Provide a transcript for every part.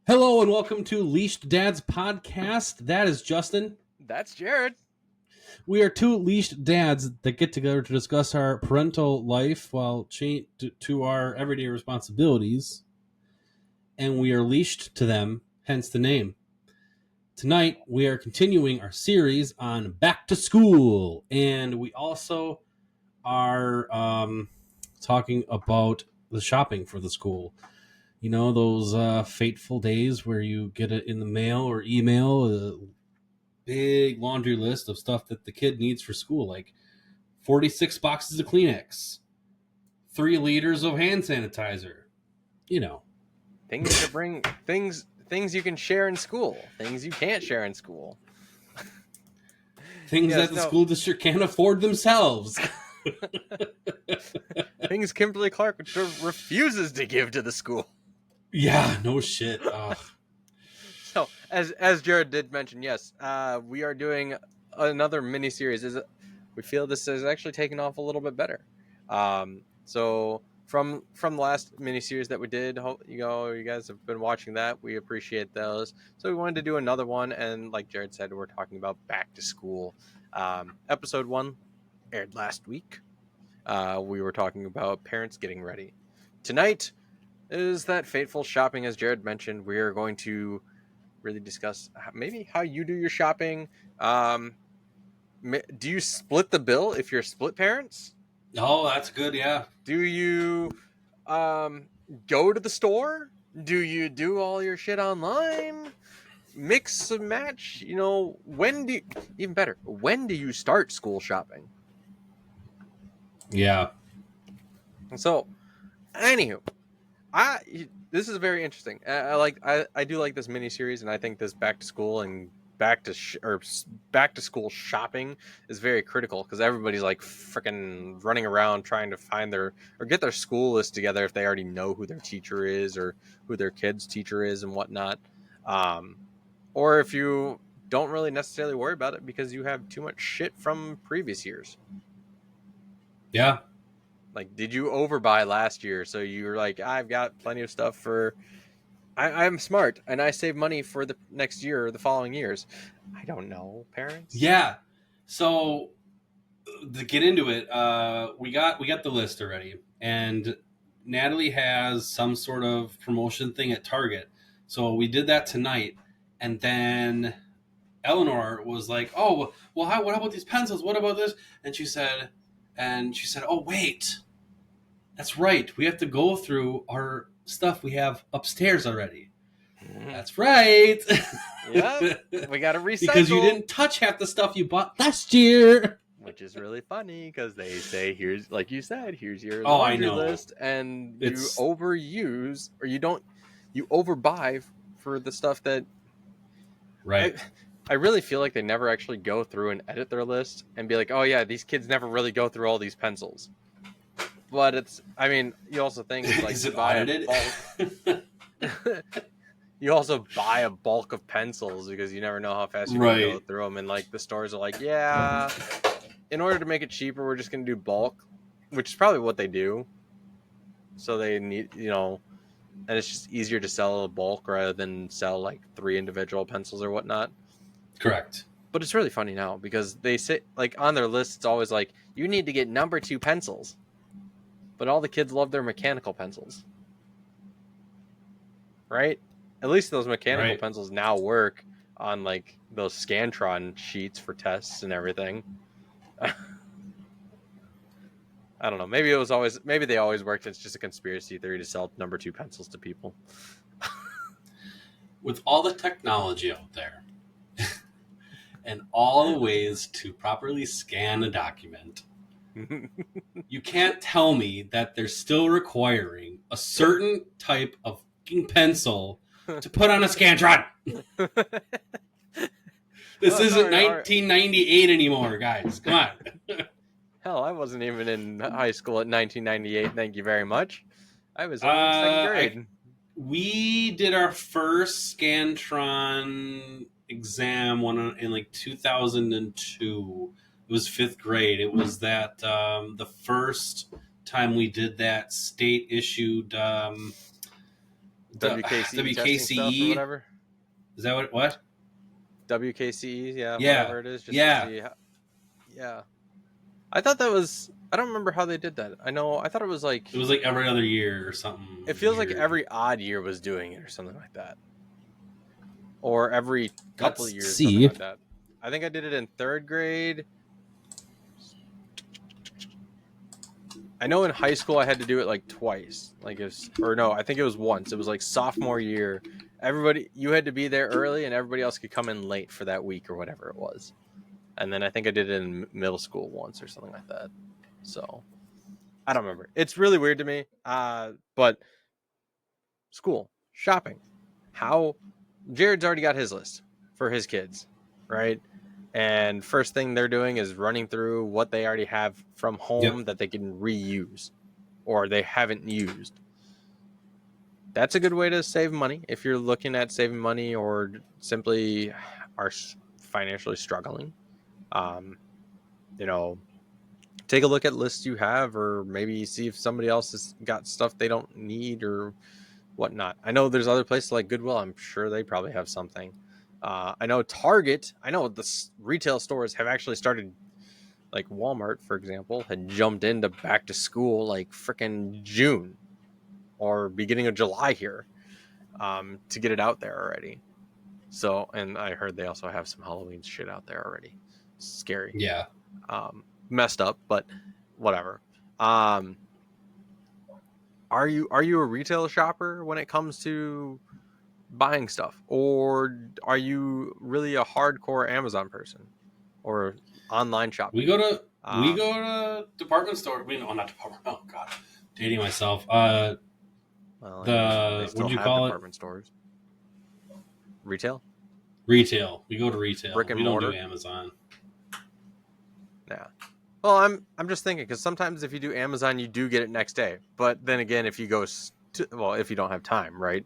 Hello and welcome to Leashed Dads Podcast. That is Justin. That's Jared. We are two leashed dads that get together to discuss our parental life while to our everyday responsibilities, and we are leashed to them, hence the name. Tonight, we are continuing our series on back to school, and we also are talking about the shopping for the school. You know, those fateful days where you get it in the mail or email, a big laundry list of stuff that the kid needs for school, like 46 boxes of Kleenex, 3 liters of hand sanitizer. You know, Things to bring things you can share in school, things you can't share in school. things that the school district can't afford themselves. Things Kimberly Clark refuses to give to the school. Yeah, no shit. So, as Jared did mention, yes, we are doing another mini series. We feel this is actually taking off a little bit better. So from the last mini series that we did, you guys have been watching that. We appreciate those. So we wanted to do another one, and like Jared said, we're talking about back to school. Episode 1 aired last week. We were talking about parents getting ready. Tonight is that fateful shopping, as Jared mentioned. We are going to really discuss maybe how you do your shopping. Do you split the bill if you're split parents? Oh, that's good. Yeah. Do you go to the store? Do you do all your shit online? Mix and match? You know, when do you start school shopping? Yeah. So, anywho, this is very interesting. I do like this mini series, and I think this back to school and back to school shopping is very critical because everybody's like freaking running around trying to find or get their school list together if they already know who their teacher is or who their kid's teacher is and whatnot. Or if you don't really necessarily worry about it because you have too much shit from previous years. Yeah. Like, did you overbuy last year? So you're like, I've got plenty of stuff for. I'm smart and I save money for the next year or the following years. I don't know, parents. Yeah. So to get into it, we got the list already, and Natalie has some sort of promotion thing at Target. So we did that tonight, and then Eleanor was like, "Oh, well, what about these pencils? What about this?" And she said, "Oh, wait, that's right. We have to go through our stuff we have upstairs already." Mm-hmm. That's right. Yep, we got to recycle because you didn't touch half the stuff you bought last year. Which is really funny because they say, here's, like you said, here's your laundry list, and you overuse or you overbuy for the stuff that. Right. I really feel like they never actually go through and edit their list and be like, oh yeah, these kids never really go through all these pencils. But you also think like is it audited? You also buy a bulk of pencils because you never know how fast you're going to go through them. And like the stores are like, yeah, in order to make it cheaper, we're just going to do bulk, which is probably what they do. So they need, and it's just easier to sell a bulk rather than sell like 3 individual pencils or whatnot. Correct. But it's really funny now because they say, like, on their list, it's always like, you need to get number 2 pencils. But all the kids love their mechanical pencils. Right? At least those mechanical pencils now work on, like, those Scantron sheets for tests and everything. I don't know. Maybe they always worked. It's just a conspiracy theory to sell number 2 pencils to people. With all the technology out there and all the ways to properly scan a document, you can't tell me that they're still requiring a certain type of pencil to put on a Scantron. This isn't 1998 anymore, guys. Come on. Hell, I wasn't even in high school at 1998. Thank you very much. I was only in second grade. We did our first Scantron exam in like 2002. It was 5th grade. It was that the first time we did that state issued WKCE testing stuff or WKCE. whatever. Is that what? WKCE, yeah, Yeah. whatever it is, just Yeah. to see how, yeah. I thought that was, I don't remember how they did that. I thought it was like, It was like every other year or something. it feels like weird. every odd year was doing it or something like that. Or every couple Let's of years, see. something like that. I think I did it in 3rd grade. I know in high school I had to do it like twice. Like I think it was once. It was like sophomore year. You had to be there early and everybody else could come in late for that week or whatever it was. And then I think I did it in middle school once or something like that. So I don't remember. It's really weird to me. But school, shopping. How Jared's already got his list for his kids, right? And first thing they're doing is running through what they already have from home that they can reuse or they haven't used. That's a good way to save money if you're looking at saving money or simply are financially struggling. Take a look at lists you have, or maybe see if somebody else has got stuff they don't need or whatnot. I know there's other places like Goodwill. I'm sure they probably have something. I know Target. I know the retail stores have actually started, like Walmart, for example, had jumped into back to school like freaking June or beginning of July here to get it out there already. So, and I heard they also have some Halloween shit out there already. Scary. Yeah. Messed up, but whatever. Are you a retail shopper when it comes to buying stuff, or are you really a hardcore Amazon person or online shopping? We go to department store. Not department. Oh God, dating myself. Well, they still what'd you have call department stores. Retail. We go to retail. Brick and we mortar? don't do Amazon. Yeah. Well, I'm just thinking because sometimes if you do Amazon, you do get it next day. But then again, if you go if you don't have time, right?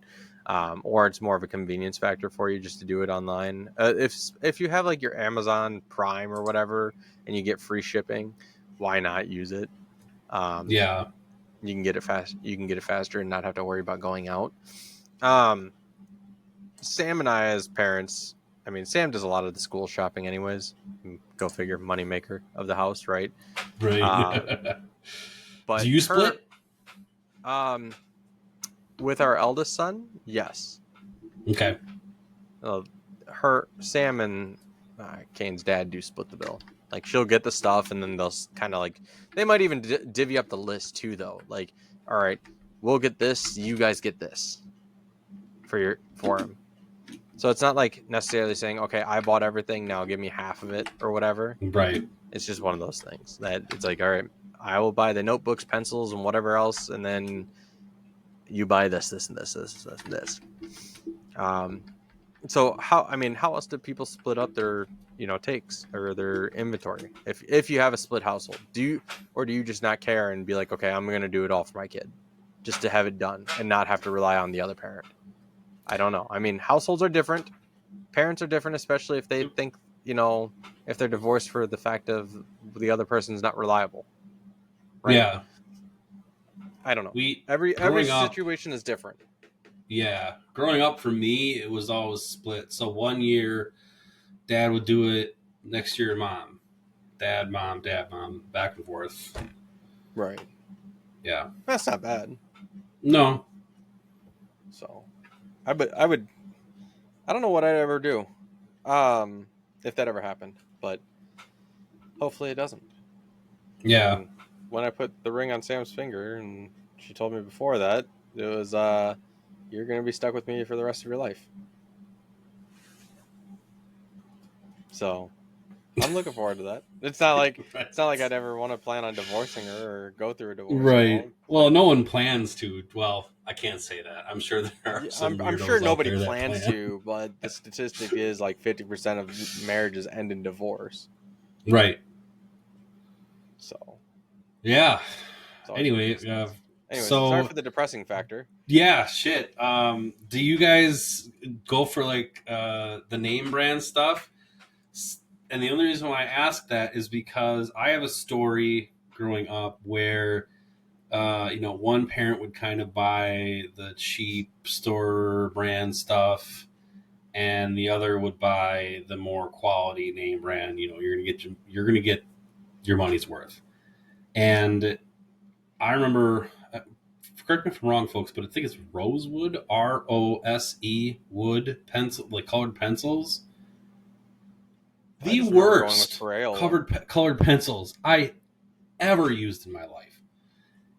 Or it's more of a convenience factor for you just to do it online. If you have like your Amazon Prime or whatever, and you get free shipping, why not use it? Yeah. You can get it fast. You can get it faster and not have to worry about going out. Sam and I, as parents, I mean, Sam does a lot of the school shopping anyways. Go figure, moneymaker of the house, right? Right. But do you split? With our eldest son, yes. Okay. Sam and Kane's dad do split the bill. Like she'll get the stuff, and then they'll kind of like they might even divvy up the list too, though. Like, all right, we'll get this, you guys get this for him. So it's not like necessarily saying, okay, I bought everything, now give me half of it or whatever. Right. It's just one of those things that it's like, all right, I will buy the notebooks, pencils, and whatever else, and then you buy this, and this. So how else do people split up their takes or their inventory if you have a split household? Do you just not care and be like, okay, I'm going to do it all for my kid just to have it done and not have to rely on the other parent? I don't know. I mean, households are different. Parents are different, especially if they think, if they're divorced for the fact of the other person's not reliable. Right? Yeah. I don't know. Every situation is different. Yeah. Growing up for me, it was always split. So one year, dad would do it. Next year, mom. Dad, mom, back and forth. Right. Yeah. That's not bad. No. So, I don't know what I'd ever do, if that ever happened, but hopefully it doesn't. Yeah. And when I put the ring on Sam's finger, and she told me before that, it was, you're going to be stuck with me for the rest of your life. So, I'm looking forward to that. It's not like I'd ever want to plan on divorcing her or go through a divorce. Right. Well, no one plans to. Well, I can't say that. I'm sure there are some. I'm sure nobody plans to, but the statistic is like 50% of marriages end in divorce. Right. So. Yeah. Anyway, so sorry for the depressing factor. Yeah, shit. Do you guys go for like the name brand stuff? And the only reason why I ask that is because I have a story growing up where One parent would kind of buy the cheap store brand stuff, and the other would buy the more quality name brand. You're gonna get your money's worth. And I remember, correct me if I'm wrong, folks, but I think it's Rosewood, Rose wood pencil, like colored pencils. I The just remember going with worst Crayola. colored pencils I ever used in my life.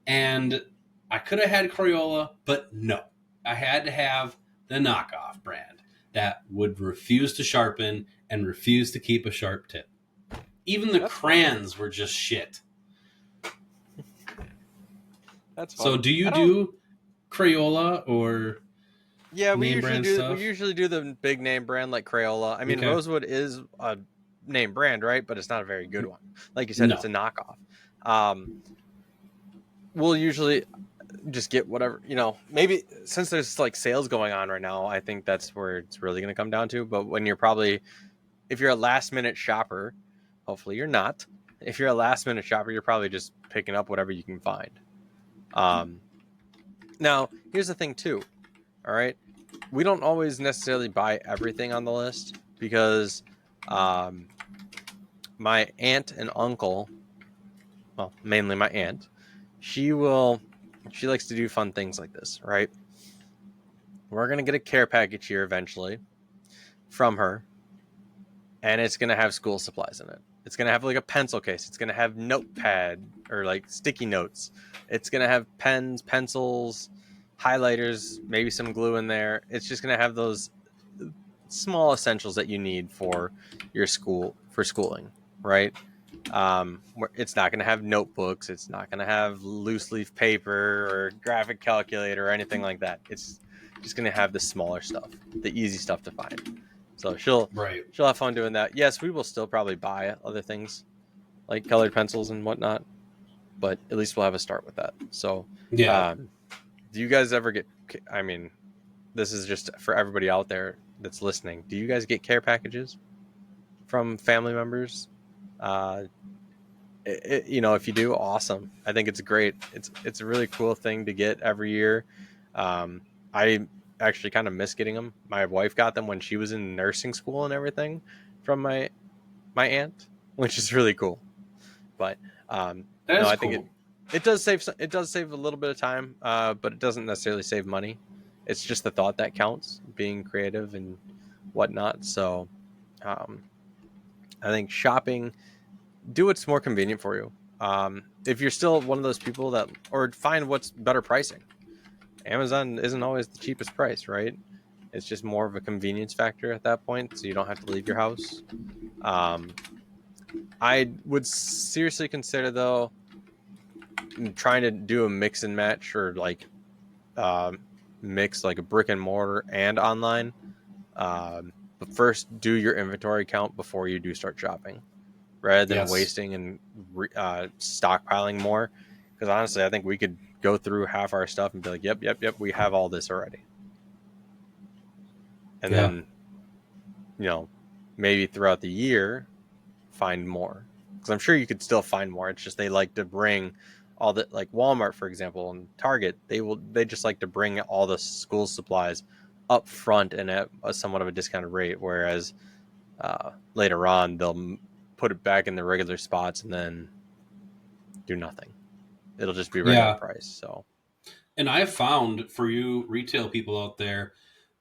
And I could have had Crayola, but no. I had to have the knockoff brand that would refuse to sharpen and refuse to keep a sharp tip. Even the That's fun. crayons were just shit. That's fun. So do you I don't. do Crayola or Yeah, we name usually brand do. stuff? We usually do the big name brand like Crayola. I mean, Okay. Rosewood is a name brand, right? But it's not a very good one. Like you said, No. it's a knockoff. We'll usually just get whatever, maybe since there's like sales going on right now, I think that's where it's really going to come down to. But when if you're a last minute shopper, hopefully you're not. If you're a last minute shopper, you're probably just picking up whatever you can find. Now, here's the thing too. All right. We don't always necessarily buy everything on the list because my aunt and uncle, well, mainly my aunt, she likes to do fun things like this, right? We're going to get a care package here eventually from her, and it's going to have school supplies in it. It's going to have like a pencil case. It's going to have notepad or like sticky notes. It's going to have pens, pencils, highlighters, maybe some glue in there. It's just going to have those small essentials that you need for your schooling, right? It's not going to have notebooks. It's not going to have loose leaf paper or graphic calculator or anything like that. It's just going to have the smaller stuff, the easy stuff to find. So she'll have fun doing that. Yes, we will still probably buy other things like colored pencils and whatnot, but at least we'll have a start with that. So, Yeah. do you guys ever get? I mean, this is just for everybody out there that's listening. Do you guys get care packages from family members? If you do, awesome. I think it's great. It's a really cool thing to get every year. I actually kind of miss getting them. My wife got them when she was in nursing school and everything from my aunt, which is really cool. But That's I cool. think it does save a little bit of time, but it doesn't necessarily save money. It's just the thought that counts, being creative and whatnot. So I think shopping, do what's more convenient for you. If you're still one of those people or find what's better pricing. Amazon isn't always the cheapest price, right? It's just more of a convenience factor at that point, so you don't have to leave your house. I would seriously consider, though, trying to do a mix and match or like mix like a brick and mortar and online. But first, do your inventory count before you do start shopping, rather than wasting and stockpiling more. Because honestly, I think we could go through half our stuff and be like, yep, we have all this already. And then, maybe throughout the year, find more. Because I'm sure you could still find more. It's just they like to bring all the, like Walmart, for example, and Target, they just like to bring all the school supplies up front and at somewhat of a discounted rate. Whereas later on, they'll put it back in the regular spots and then do nothing. It'll just be regular price. So, and I've found for you retail people out there,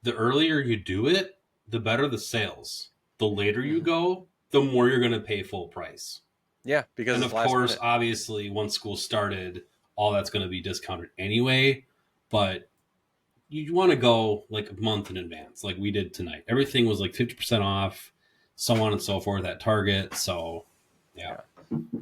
the earlier you do it, the better the sales. The later you go, the more you're going to pay full price. Yeah, because and of course, obviously, once school started, all that's going to be discounted anyway. But you want to go like a month in advance, like we did tonight. Everything was like 50% off, so on and so forth at Target. So, yeah.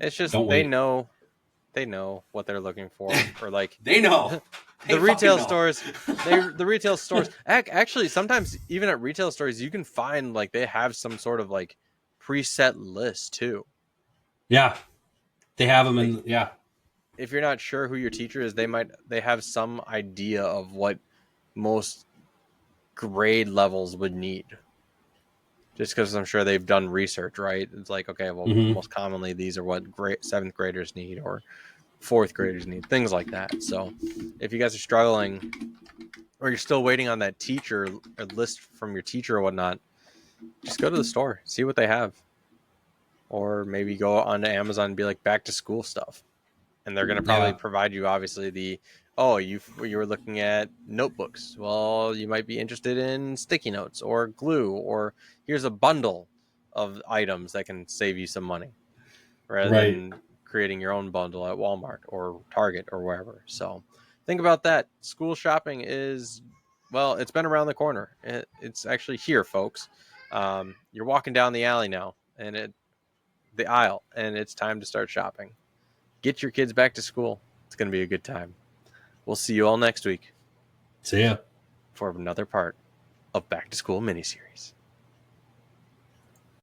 It's just they know what they're looking for, or like they know. The retail stores, the retail stores. Actually, sometimes even at retail stores, you can find like they have some sort of like preset list too. Yeah, they have them in. Yeah, if you're not sure who your teacher is, they have some idea of what most grade levels would need. Just because I'm sure they've done research, right? It's like, okay, well, most commonly these are what 7th graders need, or fourth graders need, things like that. So if you guys are struggling or you're still waiting on that teacher or list from your teacher or whatnot, just go to the store, see what they have. Or maybe go onto Amazon and be like, back to school stuff. And they're going to probably provide you, obviously, you were looking at notebooks. Well, you might be interested in sticky notes or glue, or here's a bundle of items that can save you some money rather than creating your own bundle at Walmart or Target or wherever. So think about that. School shopping is, well, it's been around the corner. It's actually here, folks. You're walking down the alley now and the aisle, and it's time to start shopping. Get your kids back to school. It's going to be a good time. We'll see you all next week. See ya. For another part of Back to School miniseries.